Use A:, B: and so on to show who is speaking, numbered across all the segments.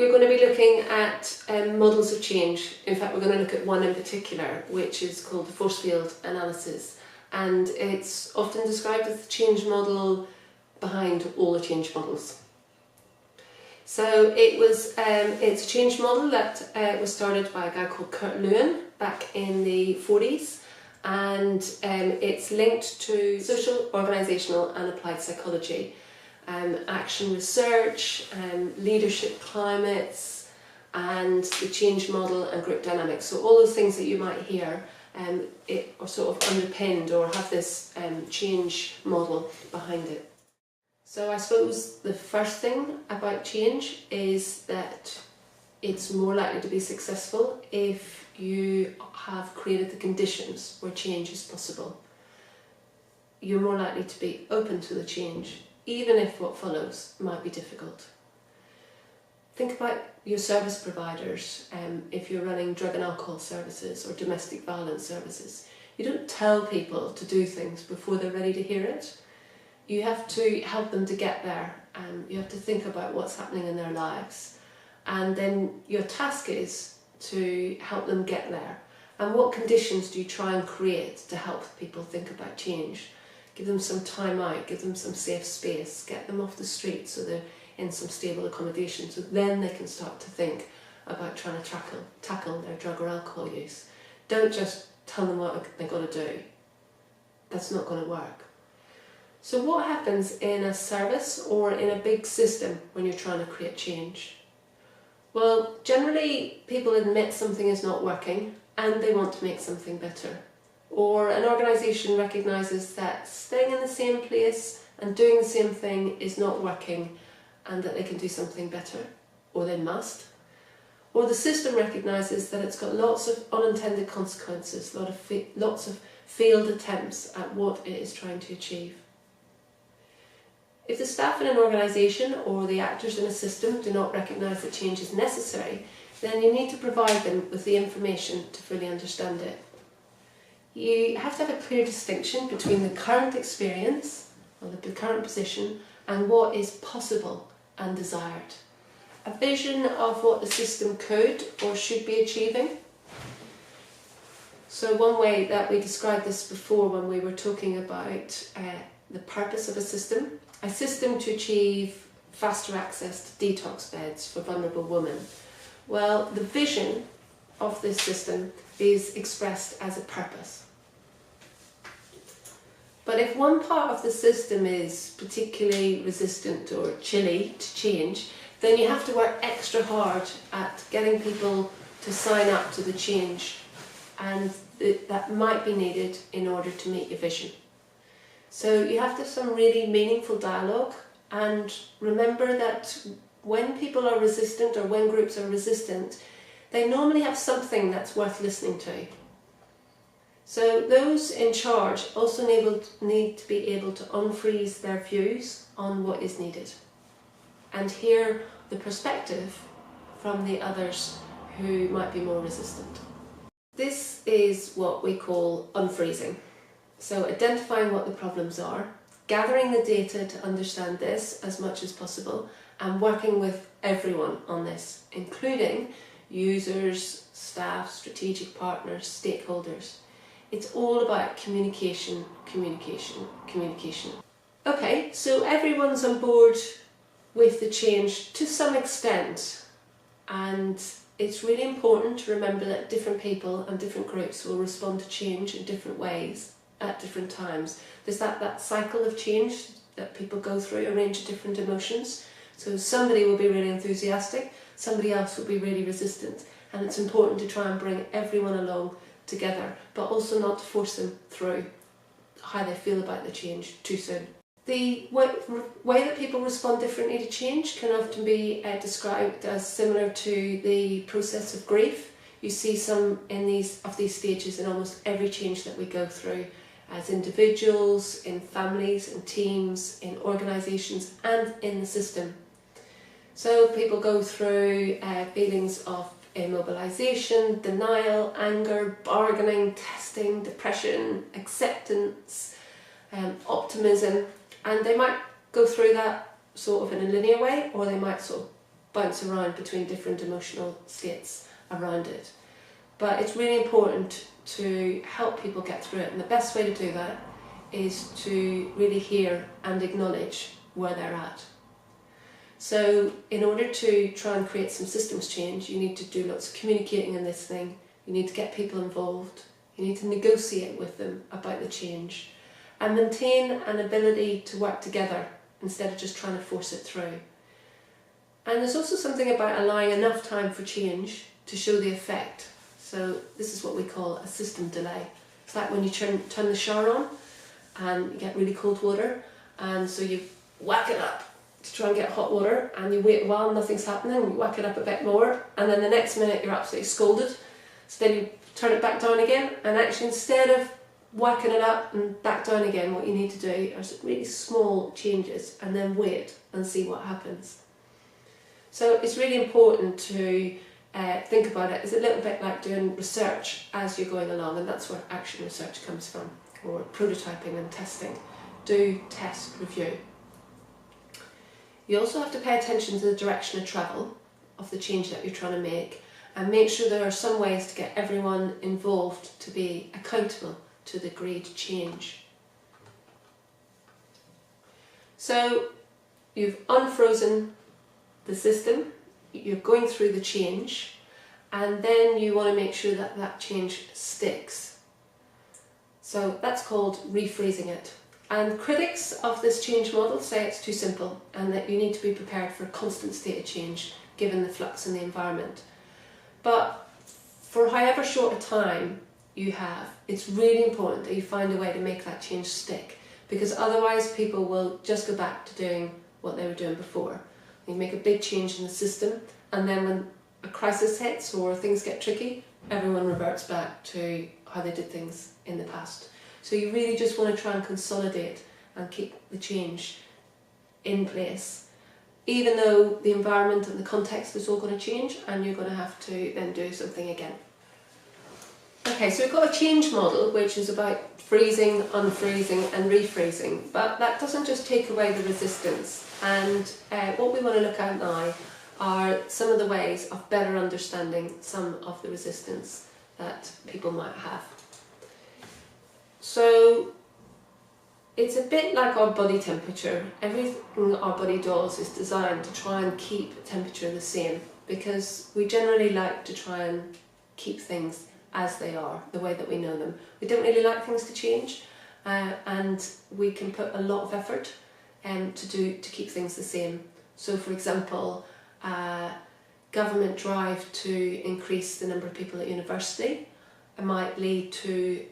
A: we're going to be looking at models of change. In fact, we're going to look at one in particular, which is called the Force Field analysis, and it's often described as the change model behind all the change models. So it's a change model that was started by a guy called Kurt Lewin back in the 40s, and it's linked to social, organisational and applied psychology. Action research, leadership climates, and the change model and group dynamics. So all those things that you might hear it are sort of underpinned or have this change model behind it. So I suppose the first thing about change is that it's more likely to be successful if you have created the conditions where change is possible. You're more likely to be open to the change, even if what follows might be difficult. Think about your service providers. If you're running drug and alcohol services or domestic violence services, you don't tell people to do things before they're ready to hear it. You have to help them to get there, and you have to think about what's happening in their lives, and then your task is to help them get there. And what conditions do you try and create to help people think about change? Give them some time out, give them some safe space, get them off the street so they're in some stable accommodation, so then they can start to think about trying to tackle their drug or alcohol use. Don't just tell them what they've got to do. That's not going to work. So what happens in a service or in a big system when you're trying to create change? Well, generally people admit something is not working and they want to make something better. Or an organisation recognises that staying in the same place and doing the same thing is not working and that they can do something better, or they must. Or the system recognises that it's got lots of unintended consequences, lots of failed attempts at what it is trying to achieve. If the staff in an organisation or the actors in a system do not recognise that change is necessary, then you need to provide them with the information to fully understand it. You have to have a clear distinction between the current experience, or the current position, and what is possible and desired. A vision of what the system could or should be achieving. So one way that we described this before when we were talking about the purpose of a system to achieve faster access to detox beds for vulnerable women. Well, the vision of this system is expressed as a purpose. But if one part of the system is particularly resistant or chilly to change, then you have to work extra hard at getting people to sign up to the change, and that might be needed in order to meet your vision. So you have to have some really meaningful dialogue, and remember that when people are resistant or when groups are resistant, they normally have something that's worth listening to. So those in charge also need to be able to unfreeze their views on what is needed and hear the perspective from the others who might be more resistant. This is what we call unfreezing. So identifying what the problems are, gathering the data to understand this as much as possible, and working with everyone on this, including users, staff, strategic partners, stakeholders. It's all about communication, communication, communication. Okay, so everyone's on board with the change to some extent, and it's really important to remember that different people and different groups will respond to change in different ways at different times. There's that cycle of change that people go through, a range of different emotions. So somebody will be really enthusiastic, somebody else will be really resistant, and it's important to try and bring everyone along together, but also not to force them through how they feel about the change too soon. The way that people respond differently to change can often be described as similar to the process of grief. You see some of these stages in almost every change that we go through as individuals, in families, in teams, in organisations and in the system. So people go through feelings of immobilisation, denial, anger, bargaining, testing, depression, acceptance, optimism, and they might go through that sort of in a linear way, or they might sort of bounce around between different emotional states around it. But it's really important to help people get through it, and the best way to do that is to really hear and acknowledge where they're at. So in order to try and create some systems change, you need to do lots of communicating in this thing, you need to get people involved, you need to negotiate with them about the change, and maintain an ability to work together instead of just trying to force it through. And there's also something about allowing enough time for change to show the effect. So this is what we call a system delay. It's like when you turn the shower on and you get really cold water, and so you whack it up to try and get hot water, and you wait a while, nothing's happening, you whack it up a bit more, and then the next minute you're absolutely scalded. So then you turn it back down again, and actually instead of whacking it up and back down again, what you need to do are really small changes and then wait and see what happens. So it's really important to think about it. It's a little bit like doing research as you're going along, and that's where action research comes from, or prototyping and testing. Do, test, review. You also have to pay attention to the direction of travel of the change that you're trying to make, and make sure there are some ways to get everyone involved to be accountable to the agreed change. So you've unfrozen the system, you're going through the change, and then you want to make sure that that change sticks. So that's called rephrasing it. And critics of this change model say it's too simple and that you need to be prepared for a constant state of change given the flux in the environment. But for however short a time you have, it's really important that you find a way to make that change stick, because otherwise people will just go back to doing what they were doing before. You make a big change in the system, and then when a crisis hits or things get tricky, everyone reverts back to how they did things in the past. So you really just want to try and consolidate and keep the change in place, even though the environment and the context is all going to change and you're going to have to then do something again. Okay, so we've got a change model which is about freezing, unfreezing and rephrasing, but that doesn't just take away the resistance. And what we want to look at now are some of the ways of better understanding some of the resistance that people might have. So it's a bit like our body temperature. Everything our body does is designed to try and keep temperature the same, because we generally like to try and keep things as they are, the way that we know them. We don't really like things to change, and we can put a lot of effort to keep things the same. So for example, government drive to increase the number of people at university. It might lead to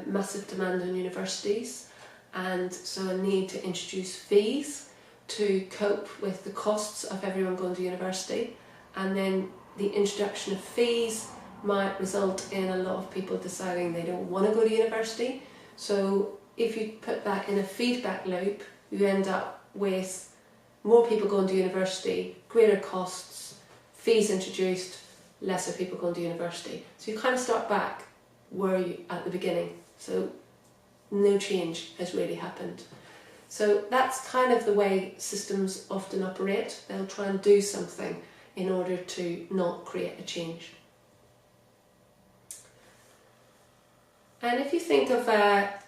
A: massive demand on universities, and so a need to introduce fees to cope with the costs of everyone going to university, and then the introduction of fees might result in a lot of people deciding they don't want to go to university. So if you put that in a feedback loop, you end up with more people going to university, greater costs, fees introduced, lesser people going to university. So you kind of start back where you at the beginning. So no change has really happened. So that's kind of the way systems often operate. They'll try and do something in order to not create a change. And if you think of that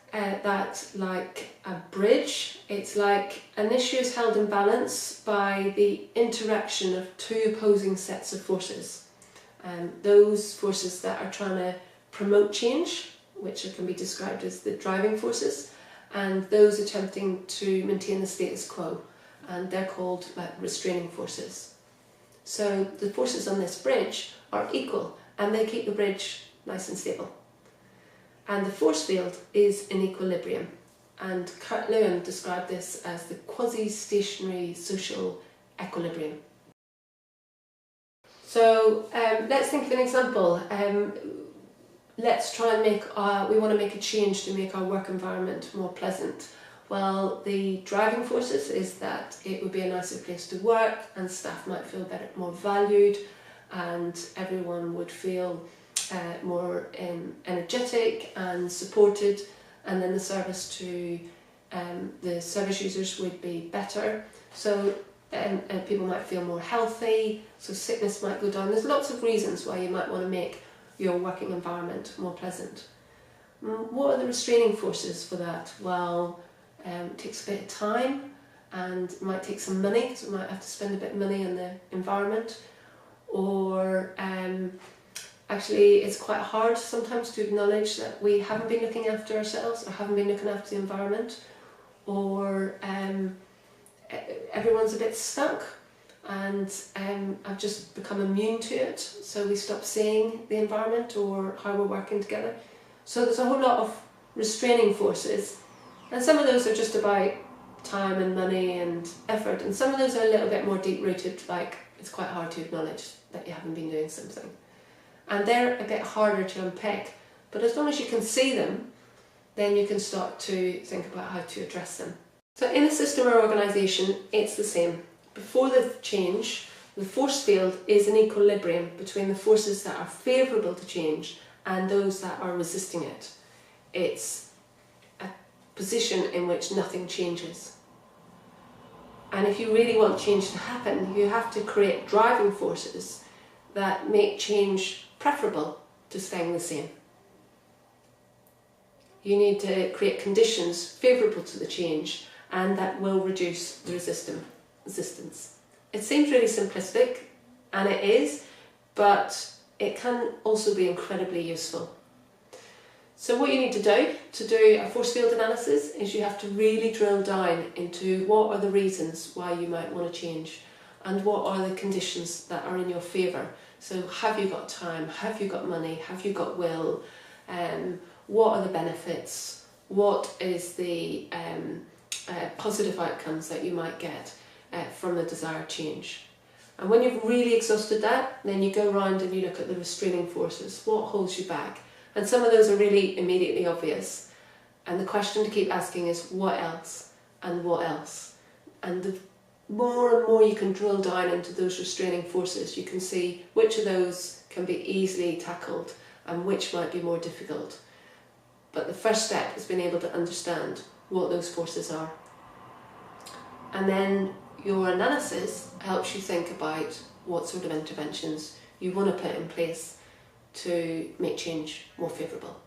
A: like a bridge, it's like an issue is held in balance by the interaction of two opposing sets of forces. Those forces that are trying to promote change, which can be described as the driving forces, and those attempting to maintain the status quo, and they're called like restraining forces. So the forces on this bridge are equal, and they keep the bridge nice and stable. And the force field is in equilibrium, and Kurt Lewin described this as the quasi-stationary social equilibrium. So let's think of an example. Let's try and we want to make a change to make our work environment more pleasant. Well, the driving forces is that it would be a nicer place to work, and staff might feel better, more valued, and everyone would feel more energetic and supported, and then the service to the service users would be better. So People might feel more healthy, so sickness might go down. There's lots of reasons why you might want to make your working environment more pleasant. What are the restraining forces for that? Well, it takes a bit of time and it might take some money, because we might have to spend a bit of money on the environment, or actually it's quite hard sometimes to acknowledge that we haven't been looking after ourselves or haven't been looking after the environment, or everyone's a bit stuck and I've just become immune to it, so we stop seeing the environment or how we're working together. So there's a whole lot of restraining forces, and some of those are just about time and money and effort, and some of those are a little bit more deep-rooted, like it's quite hard to acknowledge that you haven't been doing something. And they're a bit harder to unpick, but as long as you can see them, then you can start to think about how to address them. So in a system or organisation, it's the same. Before the change, the force field is an equilibrium between the forces that are favourable to change and those that are resisting it. It's a position in which nothing changes. And if you really want change to happen, you have to create driving forces that make change preferable to staying the same. You need to create conditions favourable to the change and that will reduce the resistance. It seems really simplistic, and it is, but it can also be incredibly useful. So what you need to do a force field analysis is you have to really drill down into what are the reasons why you might want to change and what are the conditions that are in your favour. So have you got time, have you got money, have you got will, what are the benefits, what is the positive outcomes that you might get from the desired change. And when you've really exhausted that, then you go around and you look at the restraining forces, what holds you back. And some of those are really immediately obvious. And the question to keep asking is what else and what else? And the more and more you can drill down into those restraining forces, you can see which of those can be easily tackled and which might be more difficult. But the first step is being able to understand what those forces are. And then your analysis helps you think about what sort of interventions you want to put in place to make change more favourable.